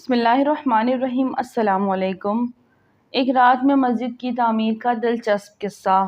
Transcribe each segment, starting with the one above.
بسم اللہ الرحمن الرحیم۔ السلام علیکم۔ ایک رات میں مسجد کی تعمیر کا دلچسپ قصہ۔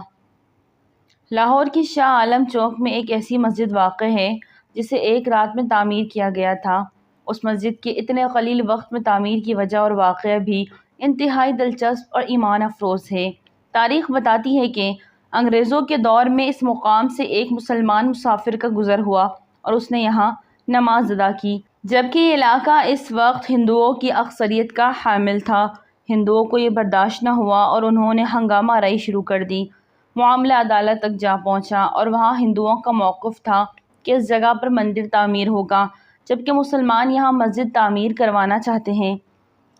لاہور کی شاہ عالم چوک میں ایک ایسی مسجد واقع ہے جسے ایک رات میں تعمیر کیا گیا تھا۔ اس مسجد کے اتنے قلیل وقت میں تعمیر کی وجہ اور واقعہ بھی انتہائی دلچسپ اور ایمان افروز ہے۔ تاریخ بتاتی ہے کہ انگریزوں کے دور میں اس مقام سے ایک مسلمان مسافر کا گزر ہوا اور اس نے یہاں نماز ادا کی، جبکہ یہ علاقہ اس وقت ہندوؤں کی اکثریت کا حامل تھا۔ ہندوؤں کو یہ برداشت نہ ہوا اور انہوں نے ہنگامہ آرائی شروع کر دی۔ معاملہ عدالت تک جا پہنچا اور وہاں ہندوؤں کا موقف تھا کہ اس جگہ پر مندر تعمیر ہوگا، جبکہ مسلمان یہاں مسجد تعمیر کروانا چاہتے ہیں۔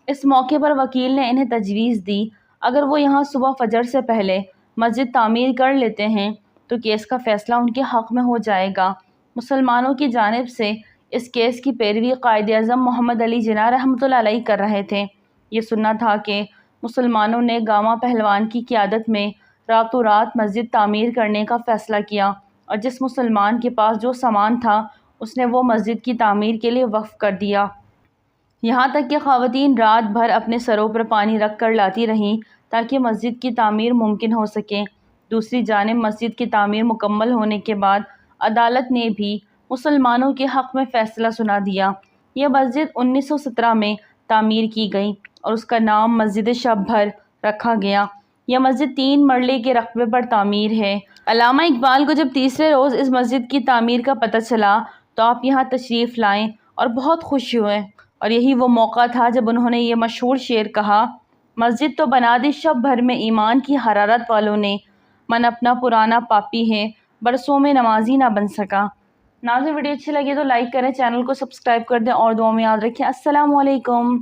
اس موقع پر وکیل نے انہیں تجویز دی اگر وہ یہاں صبح فجر سے پہلے مسجد تعمیر کر لیتے ہیں تو کیس کا فیصلہ ان کے حق میں ہو جائے گا۔ مسلمانوں کی جانب سے اس کیس کی پیروی قائد اعظم محمد علی جناح رحمۃ اللہ علیہ کر رہے تھے۔ یہ سننا تھا کہ مسلمانوں نے گاما پہلوان کی قیادت میں راتوں رات مسجد تعمیر کرنے کا فیصلہ کیا اور جس مسلمان کے پاس جو سامان تھا اس نے وہ مسجد کی تعمیر کے لیے وقف کر دیا۔ یہاں تک کہ خواتین رات بھر اپنے سروں پر پانی رکھ کر لاتی رہیں تاکہ مسجد کی تعمیر ممکن ہو سکے۔ دوسری جانب مسجد کی تعمیر مکمل ہونے کے بعد عدالت نے بھی مسلمانوں کے حق میں فیصلہ سنا دیا۔ یہ مسجد 1917 میں تعمیر کی گئی اور اس کا نام مسجد شب بھر رکھا گیا۔ یہ مسجد 3 مرلے کے رقبے پر تعمیر ہے۔ علامہ اقبال کو جب تیسرے روز اس مسجد کی تعمیر کا پتہ چلا تو آپ یہاں تشریف لائے اور بہت خوش ہوئے، اور یہی وہ موقع تھا جب انہوں نے یہ مشہور شعر کہا: مسجد تو بنا دی شب بھر میں ایمان کی حرارت والوں نے، من اپنا پرانا پاپی ہے برسوں میں نمازی نہ بن سکا۔ ناظرین، ویڈیو اچھی لگی تو لائک کریں، چینل کو سبسکرائب کر دیں اور دعاؤں میں یاد رکھیں۔ السلام علیکم۔